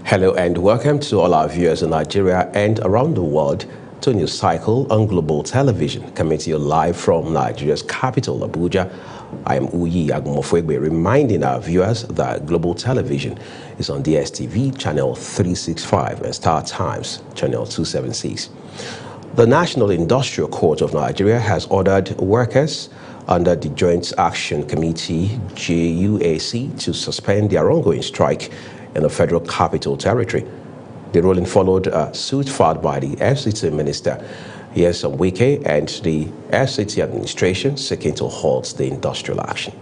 Hello and welcome to all our viewers in Nigeria and around the world to a news cycle on Global Television, coming to you live from Nigeria's capital, Abuja. I am Uyi Agumofwegbe, reminding our viewers that Global Television is on DSTV channel 365 and Star Times channel 276. The National Industrial Court of Nigeria has ordered workers under the Joint Action Committee, JUAC, to suspend their ongoing strike in the Federal Capital Territory. The ruling followed a suit filed by the FCT Minister, Nyesom Wike, and the FCT administration seeking to halt the industrial action.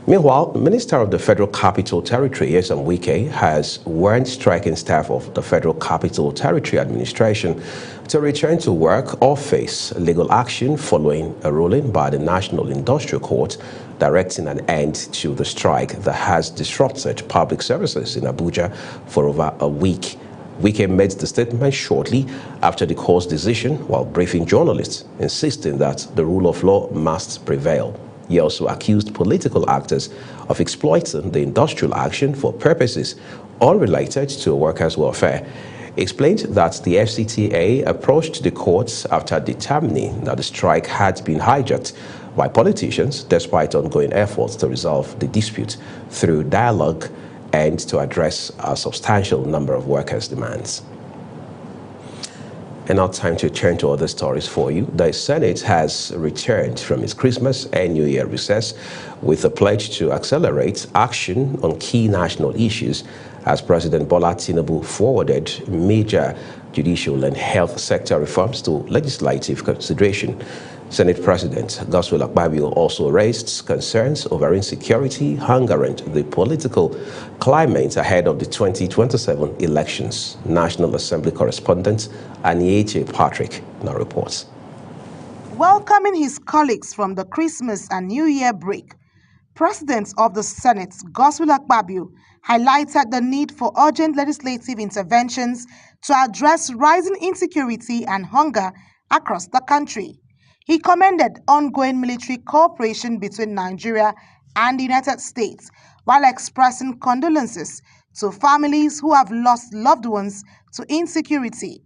Meanwhile, the Minister of the Federal Capital Territory, Nyesom Wike, has warned striking staff of the Federal Capital Territory administration to return to work or face legal action following a ruling by the National Industrial Court directing an end to the strike that has disrupted public services in Abuja for over a week. Wike made the statement shortly after the court's decision while briefing journalists, insisting that the rule of law must prevail. He also accused political actors of exploiting the industrial action for purposes unrelated to workers' welfare. He explained that the FCTA approached the courts after determining that the strike had been hijacked by politicians despite ongoing efforts to resolve the dispute through dialogue and to address a substantial number of workers' demands. And now time to turn to other stories for you. The Senate has returned from its Christmas and New Year recess with a pledge to accelerate action on key national issues as President Bola Tinubu forwarded major judicial and health sector reforms to legislative consideration. Senate President Godswill Akpabio also raised concerns over insecurity, hunger, and the political climate ahead of the 2027 elections. National Assembly correspondent Aniyeche Patrick now reports. Welcoming his colleagues from the Christmas and New Year break, President of the Senate Godswill Akpabio highlighted the need for urgent legislative interventions to address rising insecurity and hunger across the country. He commended ongoing military cooperation between Nigeria and the United States while expressing condolences to families who have lost loved ones to insecurity.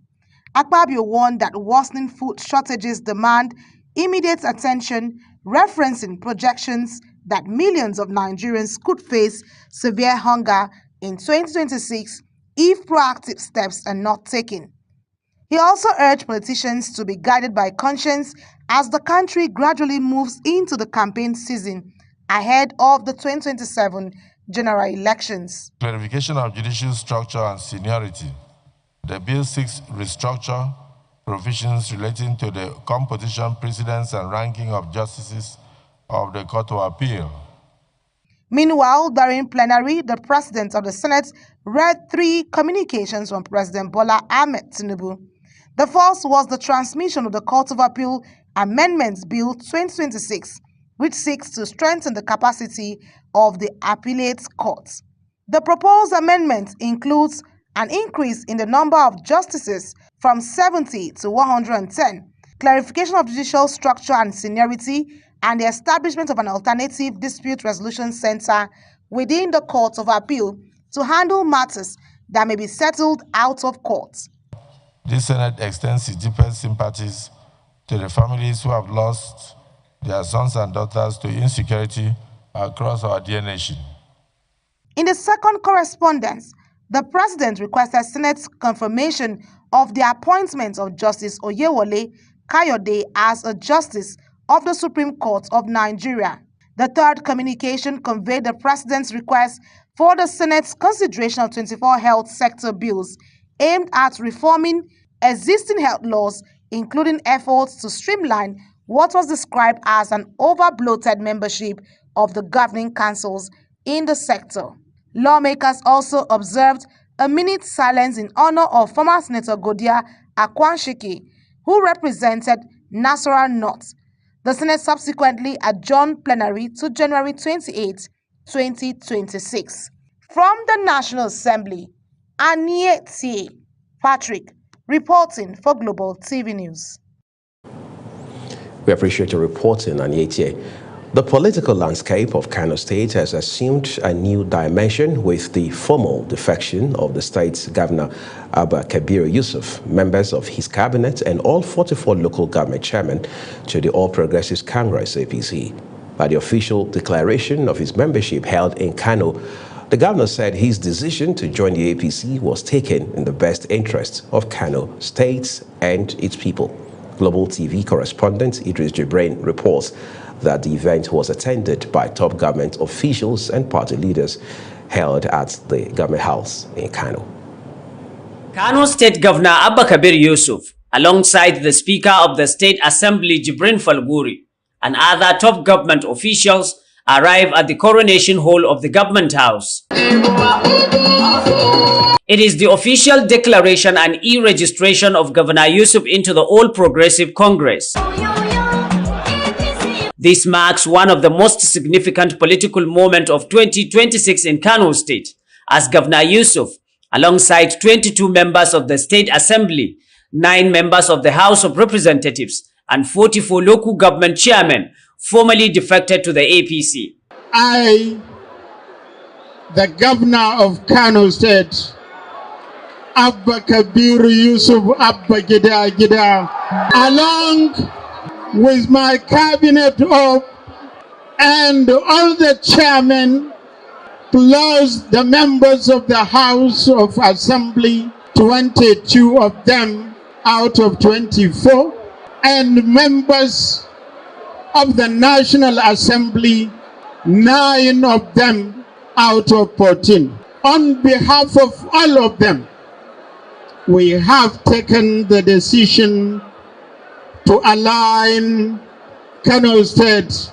Akpabio warned that worsening food shortages demand immediate attention, referencing projections that millions of Nigerians could face severe hunger in 2026 if proactive steps are not taken. He also urged politicians to be guided by conscience as the country gradually moves into the campaign season ahead of the 2027 general elections. Clarification of judicial structure and seniority. The bill seeks restructure provisions relating to the composition, precedence, and ranking of justices of the Court of Appeal. Meanwhile, during plenary, the President of the Senate read 3 communications from President Bola Ahmed Tinubu. The first was the transmission of the Court of Appeal Amendments Bill 2026, which seeks to strengthen the capacity of the appellate courts. The proposed amendment includes an increase in the number of justices from 70 to 110, clarification of judicial structure and seniority, and the establishment of an alternative dispute resolution center within the Court of Appeal to handle matters that may be settled out of court. This Senate extends its deepest sympathies to the families who have lost their sons and daughters to insecurity across our dear nation. In the second correspondence, the President requested Senate's confirmation of the appointment of Justice Oyewole Kayode as a Justice of the Supreme Court of Nigeria. The third communication conveyed the President's request for the Senate's consideration of 24 health sector bills aimed at reforming existing health laws, including efforts to streamline what was described as an over-bloated membership of the governing councils in the sector. Lawmakers also observed a minute's silence in honor of former Senator Godia Akwanshike, who represented Nasarawa North. The Senate subsequently adjourned plenary to January 28, 2026. From the National Assembly, Aniyeche Patrick, reporting for Global TV News. We appreciate your reporting, Aniyeche. The political landscape of Kano State has assumed a new dimension with the formal defection of the state's governor, Abba Kabir Yusuf, members of his cabinet, and all 44 local government chairmen to the All Progressives Congress, APC. By the official declaration of his membership held in Kano, the governor said his decision to join the APC was taken in the best interest of Kano State and its people. Global TV correspondent Idris Jibrin reports that the event was attended by top government officials and party leaders held at the government house in Kano. Kano State Governor Abba Kabir Yusuf, alongside the Speaker of the State Assembly Jibrin Falguri and other top government officials, arrive at the coronation hall of the government house. It is the official declaration and e-registration of Governor Yusuf into the All Progressive Congress. This marks one of the most significant political moments of 2026 in Kano State, as Governor Yusuf, alongside 22 members of the State Assembly, 9 members of the House of Representatives, and 44 local government chairmen, formally defected to the APC. I, the Governor of Kano State, Abba Kabir Yusuf Abba Gida, along with my cabinet and all the chairmen, plus the members of the House of Assembly, 22 of them out of 24, and members of the National Assembly, 9 of them out of 14. On behalf of all of them, we have taken the decision to align Kano State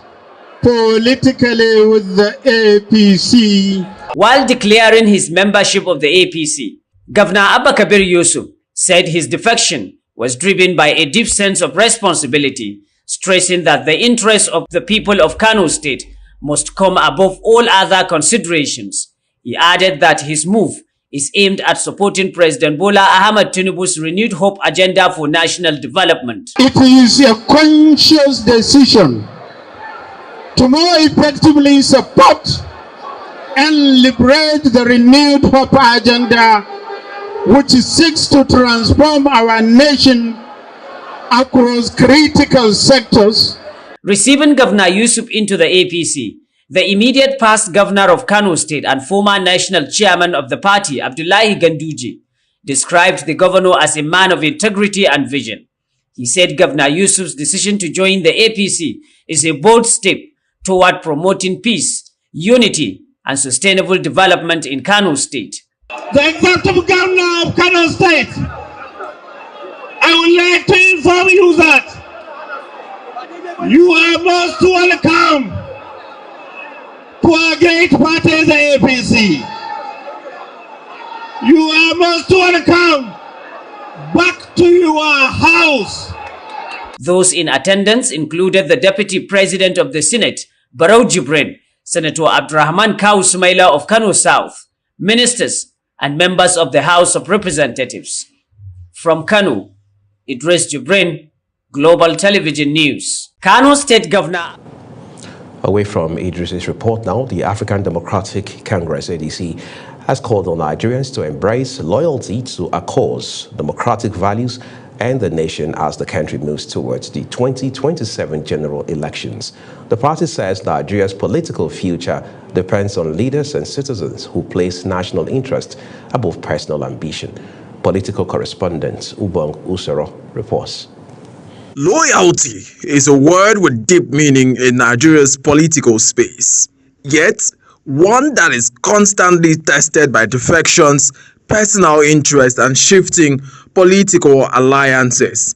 politically with the APC. While declaring his membership of the APC, Governor Abba Kabir Yusuf said his defection was driven by a deep sense of responsibility, stressing that the interests of the people of Kano State must come above all other considerations. He added that his move is aimed at supporting President Bola Ahmed Tinubu's renewed hope agenda for national development. It is a conscious decision to more effectively support and liberate the renewed hope agenda, which seeks to transform our nation across critical sectors. Receiving Governor Yusuf into the APC, the immediate past governor of Kano State and former national chairman of the party, Abdullahi Ganduje, described the governor as a man of integrity and vision. He said Governor Yusuf's decision to join the APC is a bold step toward promoting peace, unity, and sustainable development in Kano State. The executive governor of Kano State, I would like to inform you that you are most welcome to our great party, the APC. You are most welcome back to your house. Those in attendance included the Deputy President of the Senate, Barrow Jibrin, Senator Abdurrahman Kawu Sumaila of Kano South, ministers, and members of the House of Representatives. From Kano, Idris Jibrin, Global Television News. Kano State Governor. Away from Idris's report now, the African Democratic Congress, ADC, has called on Nigerians to embrace loyalty to a cause, democratic values, and the nation as the country moves towards the 2027 general elections. The party says Nigeria's political future depends on leaders and citizens who place national interest above personal ambition. Political correspondent Ubong Usoro reports. Loyalty is a word with deep meaning in Nigeria's political space, yet one that is constantly tested by defections, personal interest, and shifting political alliances.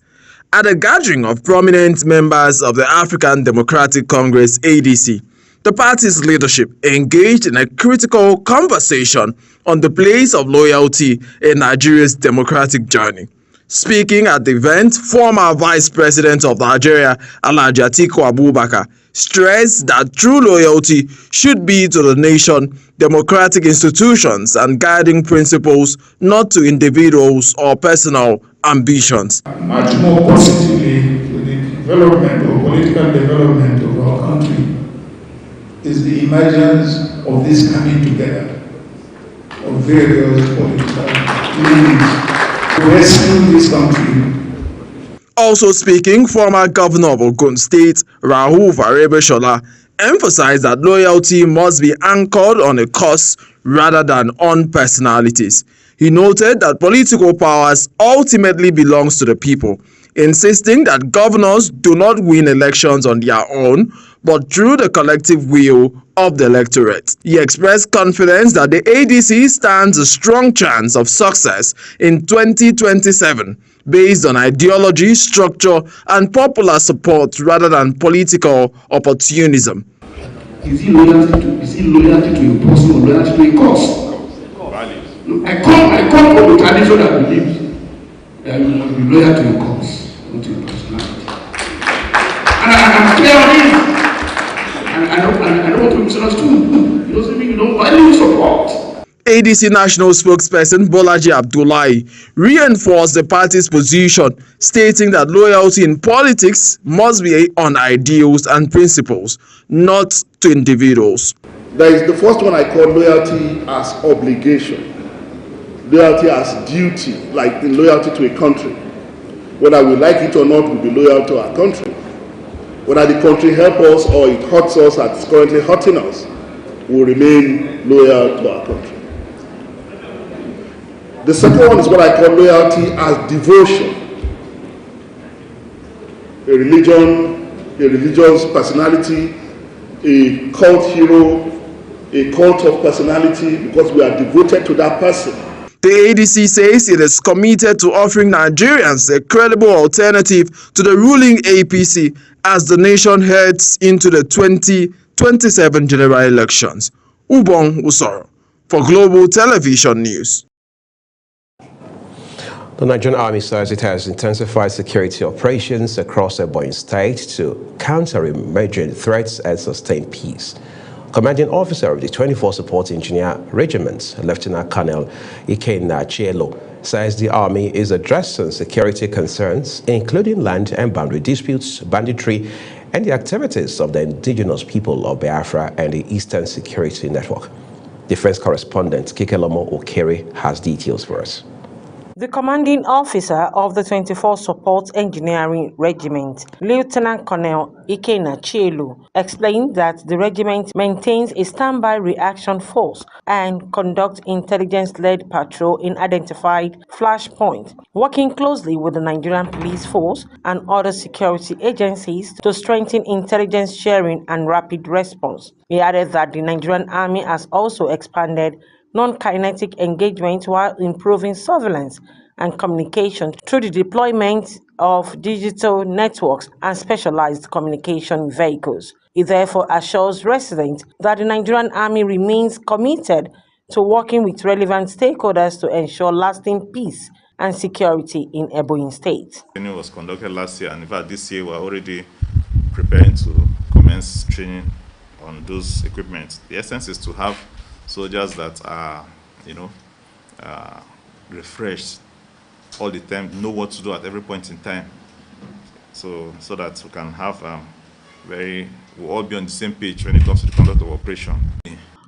At a gathering of prominent members of the African Democratic Congress, ADC, the party's leadership engaged in a critical conversation on the place of loyalty in Nigeria's democratic journey. Speaking at the event, former Vice President of Nigeria, Alhaji Atiku Abubakar, stressed that true loyalty should be to the nation, democratic institutions, and guiding principles, not to individuals or personal ambitions. Much more positively with the development or political development of our country is the emergence of this coming together of various political leaders to rescue this country. Also speaking, former governor of Ogun State, Rauf Aregbesola, emphasized that loyalty must be anchored on a cause rather than on personalities. He noted that political powers ultimately belongs to the people, insisting that governors do not win elections on their own, but through the collective will of the electorate. He expressed confidence that the ADC stands a strong chance of success in 2027 based on ideology, structure, and popular support rather than political opportunism. Is it loyalty to a person or loyalty to a cause? I come from the tradition that believes that you must be loyal to your cause, not to your personality. And I'm clear on it. And I don't want to be misunderstood. It doesn't mean you don't value support. ADC national spokesperson Bolaji Abdullahi reinforced the party's position, stating that loyalty in politics must be on ideals and principles, not to individuals. There is the first one I call loyalty as obligation, loyalty as duty, like the loyalty to a country. Whether we like it or not, we'll be loyal to our country. Whether the country helps us or it hurts us as it's currently hurting us, we'll remain loyal to our country. The second one is what I call loyalty as devotion. A religion, a religious personality, a cult hero, a cult of personality, because we are devoted to that person. The ADC says it is committed to offering Nigerians a credible alternative to the ruling APC as the nation heads into the 2027 general elections. Ubong Usoro for Global Television News. The Nigerian Army says it has intensified security operations across Ebonyi State to counter emerging threats and sustain peace. Commanding officer of the 24th Support Engineer Regiment, Lieutenant Colonel Ikenna Chielo, says the Army is addressing security concerns, including land and boundary disputes, banditry, and the activities of the indigenous people of Biafra and the Eastern Security Network. Defense correspondent Kikelomo Okere has details for us. The commanding officer of the 24th Support Engineering Regiment, Lieutenant Colonel Ikenna Chielo, explained that the regiment maintains a standby reaction force and conducts intelligence-led patrol in identified flashpoints, working closely with the Nigerian Police Force and other security agencies to strengthen intelligence sharing and rapid response. He added that the Nigerian Army has also expanded non-kinetic engagement while improving surveillance and communication through the deployment of digital networks and specialized communication vehicles. It therefore assures residents that the Nigerian Army remains committed to working with relevant stakeholders to ensure lasting peace and security in Ebonyi State. Training was conducted last year, and in fact this year we're already preparing to commence training on those equipment. The essence is to have soldiers that are, refreshed all the time, know what to do at every point in time, so that we can have we'll all be on the same page when it comes to the conduct of operation.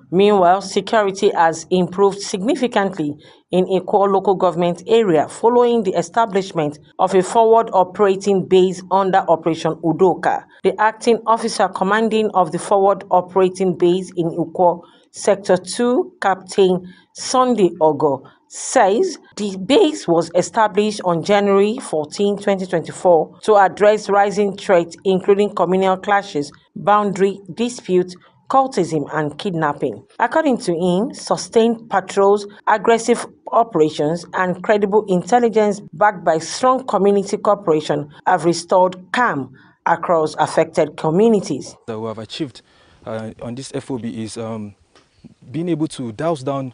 Meanwhile, security has improved significantly in Ikwo local government area following the establishment of a forward operating base under Operation Udoka. The acting officer commanding of the forward operating base in Ikwo Sector 2, Captain Sunday Ogo, says the base was established on January 14, 2024 to address rising threats including communal clashes, boundary disputes, cultism and kidnapping. According to him, sustained patrols, aggressive operations and credible intelligence backed by strong community cooperation have restored calm across affected communities. That we have achieved on this FOB is being able to douse down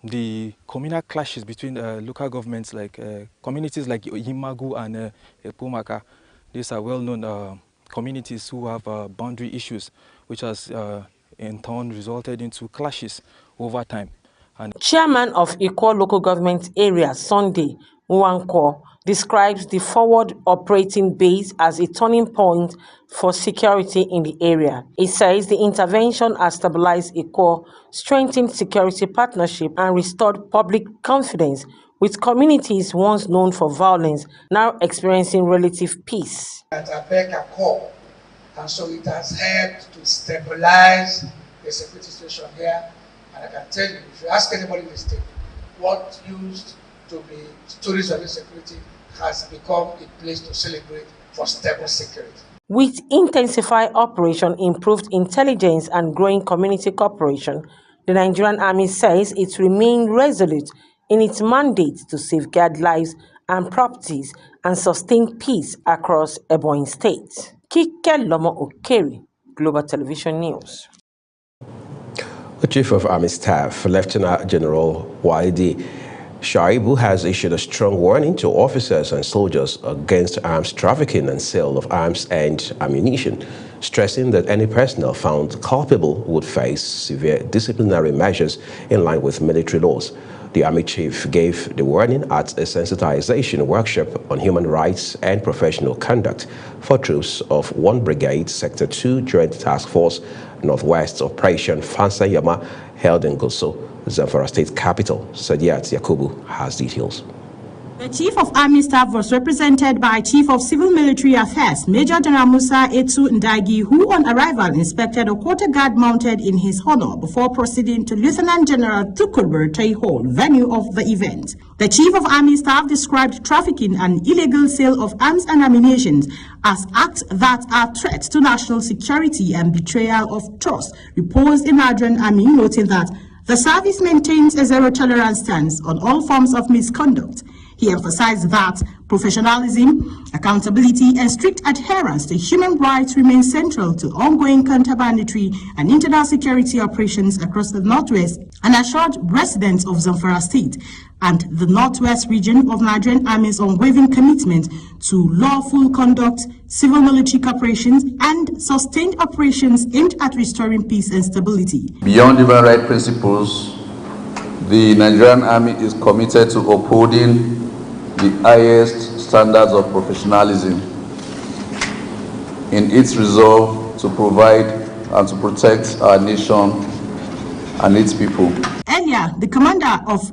the communal clashes between local governments, like communities like Imagu and Epomaka. These are well-known communities who have boundary issues, which has in turn resulted into clashes over time. And Chairman of Ikwo local government area, Sunday Nwankwo, describes the forward operating base as a turning point for security in the area. It says the intervention has stabilized a core, strengthened security partnership, and restored public confidence, with communities once known for violence now experiencing relative peace. At Abeka core, and so it has helped to stabilize the security situation here. And I can tell you, if you ask anybody in the state, what used to be stories of insecurity has become a place to celebrate for stable security. With intensified operation, improved intelligence, and growing community cooperation, the Nigerian Army says it remained resolute in its mandate to safeguard lives and properties and sustain peace across Ebonyi State. Kike Lomo Okeri, Global Television News. The Chief of Army Staff, Lieutenant General Waidi Shaibu, has issued a strong warning to officers and soldiers against arms trafficking and sale of arms and ammunition, stressing that any personnel found culpable would face severe disciplinary measures in line with military laws. The Army Chief gave the warning at a sensitization workshop on human rights and professional conduct for troops of 1 Brigade, Sector 2 Joint Task Force, Northwest Operation Fansanyama, held in Gusau, Zamfara State Capital. Sadiat Yakubu has details. The Chief of Army Staff was represented by Chief of Civil Military Affairs, Major General Musa Etu Ndagi, who on arrival inspected a quarter guard mounted in his honor before proceeding to Lieutenant General Tukulber Tai Hall, venue of the event. The Chief of Army Staff described trafficking and illegal sale of arms and ammunition as acts that are threats to national security and betrayal of trust, reposed in Nigerian Army, noting that the service maintains a zero-tolerance stance on all forms of misconduct. He emphasized that professionalism, accountability, and strict adherence to human rights remain central to ongoing counter-banditry and internal security operations across the Northwest, and assured residents of Zamfara State and the Northwest region of Nigerian Army's unwavering commitment to lawful conduct, civil military cooperations, and sustained operations aimed at restoring peace and stability. Beyond human rights principles, the Nigerian Army is committed to upholding the highest standards of professionalism in its resolve to provide and to protect our nation and its people. Earlier, the commander of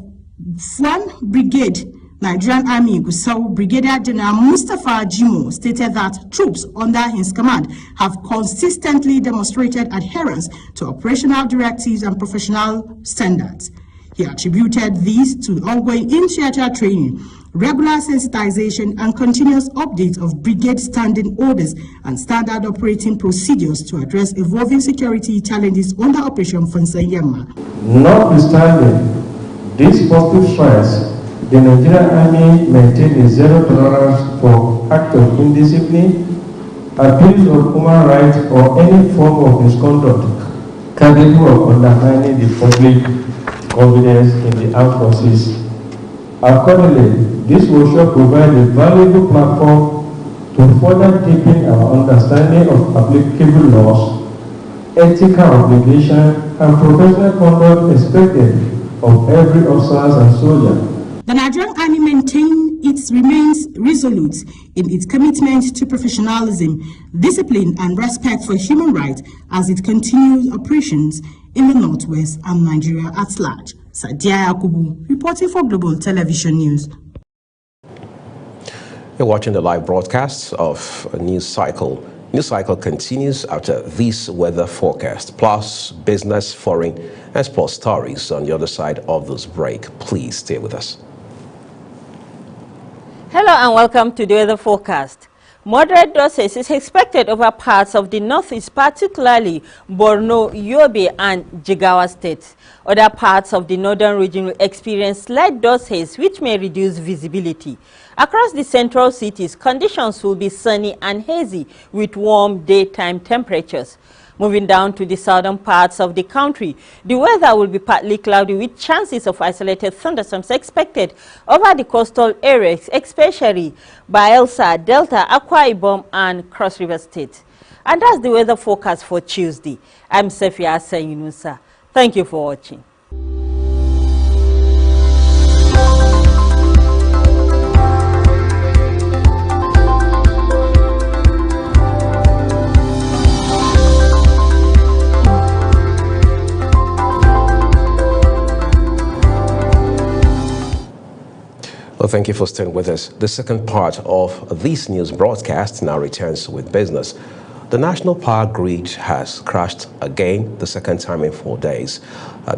1 Brigade, Nigerian Army Gusau, Brigadier General Mustafa Jimo, stated that troops under his command have consistently demonstrated adherence to operational directives and professional standards. He attributed these to ongoing in-theater training, regular sensitization, and continuous updates of brigade standing orders and standard operating procedures to address evolving security challenges under Operation Fansanyama. Notwithstanding these positive strides, the Nigerian Army maintained a zero tolerance for acts of indiscipline, abuse of human rights, or any form of misconduct capable of undermining the public confidence in the armed forces. Accordingly, this workshop provides a valuable platform to further deepen our understanding of applicable laws, ethical obligations, and professional conduct expected of every officer and soldier. The Nigerian Army remains resolute in its commitment to professionalism, discipline, and respect for human rights as it continues operations in the Northwest and Nigeria at large. Sadia Yakubu, reporting for Global Television News. You're watching the live broadcast of News Cycle. News Cycle continues after this weather forecast, plus business, foreign, and sports stories on the other side of this break. Please stay with us. Hello and welcome to the weather forecast. Moderate doses is expected over parts of the northeast, particularly Borno, Yobe, and Jigawa states. Other parts of the northern region will experience slight doses, which may reduce visibility. Across the central cities, conditions will be sunny and hazy with warm daytime temperatures. Moving down to the southern parts of the country, the weather will be partly cloudy with chances of isolated thunderstorms expected over the coastal areas, especially Bayelsa, Delta, Akwa Ibom, and Cross River State. And that's the weather forecast for Tuesday. I'm Sefia Yunusa. Thank you for watching. Well, thank you for staying with us. The second part of this news broadcast now returns with business. The national power grid has crashed again, the second time in 4 days.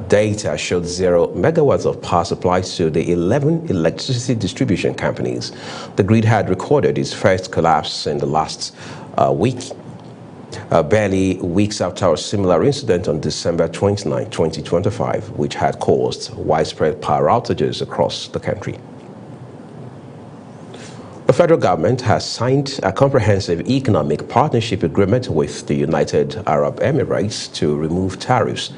Data showed 0 megawatts of power supply to the 11 electricity distribution companies. The grid had recorded its first collapse in the last week, barely weeks after a similar incident on December 29, 2025, which had caused widespread power outages across the country. The federal government has signed a comprehensive economic partnership agreement with the United Arab Emirates to remove tariffs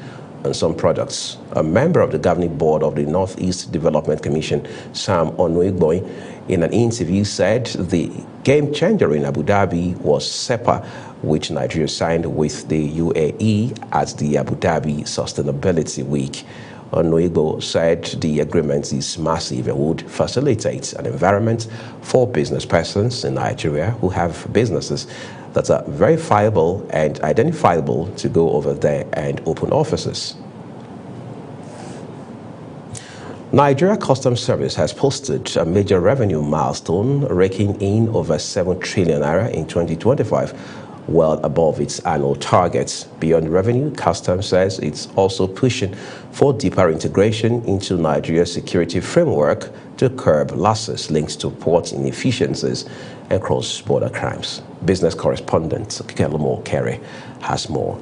on some products. A member of the governing board of the Northeast Development Commission, Sam Onuigboy, in an interview said the game changer in Abu Dhabi was SEPA, which Nigeria signed with the UAE at the Abu Dhabi Sustainability Week. Onuigbo said the agreement is massive and would facilitate an environment for business persons in Nigeria who have businesses that are verifiable and identifiable to go over there and open offices. Nigeria Customs Service has posted a major revenue milestone, raking in over 7 trillion naira in 2025, well above its annual targets. Beyond revenue, Customs says it's also pushing for deeper integration into Nigeria's security framework to curb losses linked to port inefficiencies and cross-border crimes. Business correspondent Kekelomo Kere has more.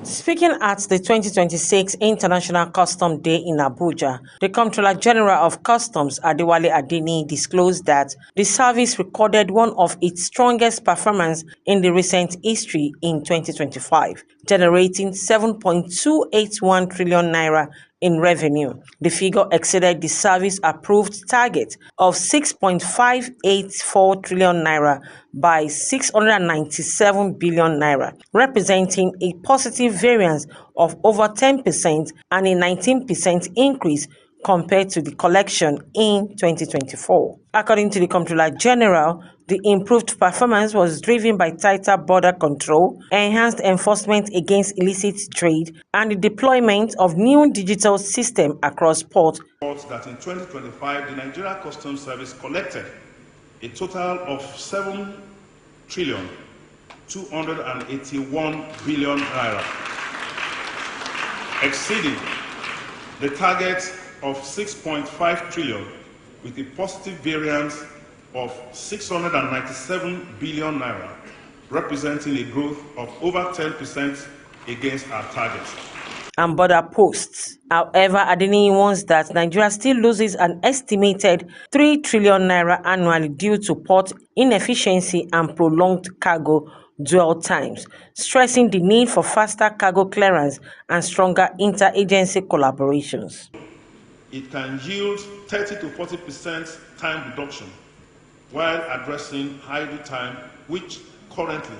Speaking at the 2026 International Customs Day in Abuja, the Comptroller General of Customs, Adewale Adeni, disclosed that the service recorded one of its strongest performances in the recent history in 2025, generating 7.281 trillion naira in revenue. The figure exceeded the service-approved target of 6.584 trillion naira by 697 billion naira, representing a positive variance of over 10% and a 19% increase compared to the collection in 2024. According to the Comptroller General, the improved performance was driven by tighter border control, enhanced enforcement against illicit trade, and the deployment of new digital systems across ports. That in 2025, the Nigeria Customs Service collected a total of 7 trillion 281 billion naira, exceeding the target of 6.5 trillion with a positive variance of 697 billion naira, representing a growth of over 10% against our targets. And border posts. However, Adeni warns that Nigeria still loses an estimated 3 trillion naira annually due to port inefficiency and prolonged cargo dwell times, stressing the need for faster cargo clearance and stronger interagency collaborations. It can yield 30 to 40% time reduction while addressing idle time, which currently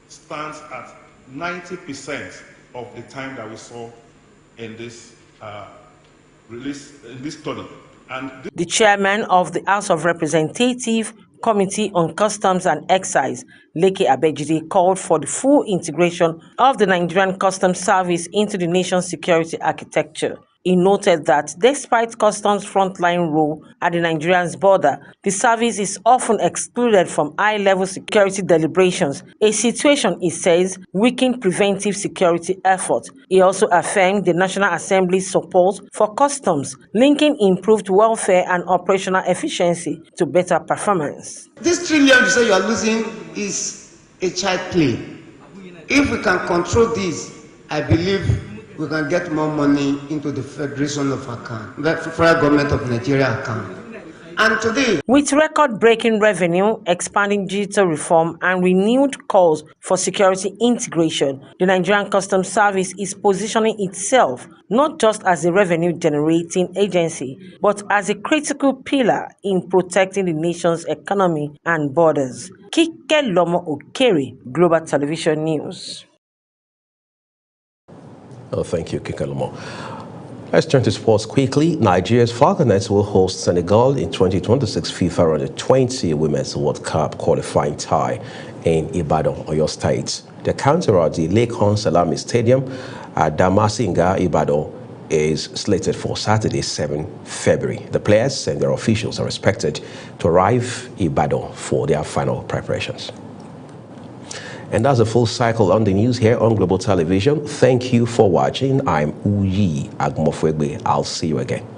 stands at 90% of the time that we saw in this study. And the chairman of the House of Representatives Committee on Customs and Excise, Leke Abejide, called for the full integration of the Nigerian Customs Service into the nation's security architecture. He noted that despite customs' frontline role at the Nigerian's border, the service is often excluded from high-level security deliberations, a situation, he says, weakened preventive security efforts. He also affirmed the National Assembly's support for customs, linking improved welfare and operational efficiency to better performance. This trillion you say you are losing is a child play. If we can control this, I believe we can get more money into the Federation of account, the federal government of Nigeria account. And today, with record-breaking revenue, expanding digital reform, and renewed calls for security integration, the Nigerian Customs Service is positioning itself not just as a revenue-generating agency, but as a critical pillar in protecting the nation's economy and borders. Kekelomo Okere, Global Television News. Oh, thank you, Kekelomo. Let's turn to sports quickly. Nigeria's Falconets will host Senegal in 2026 FIFA Under-20 Women's World Cup qualifying tie in Ibadan, Oyo State. The counter at the Lekan Salami Stadium at Damasinga, Ibadan, is slated for Saturday, 7 February. The players and their officials are expected to arrive in Ibadan for their final preparations. And that's a full cycle on the news here on Global Television. Thank you for watching. I'm Uyi Agumofwegbe. I'll see you again.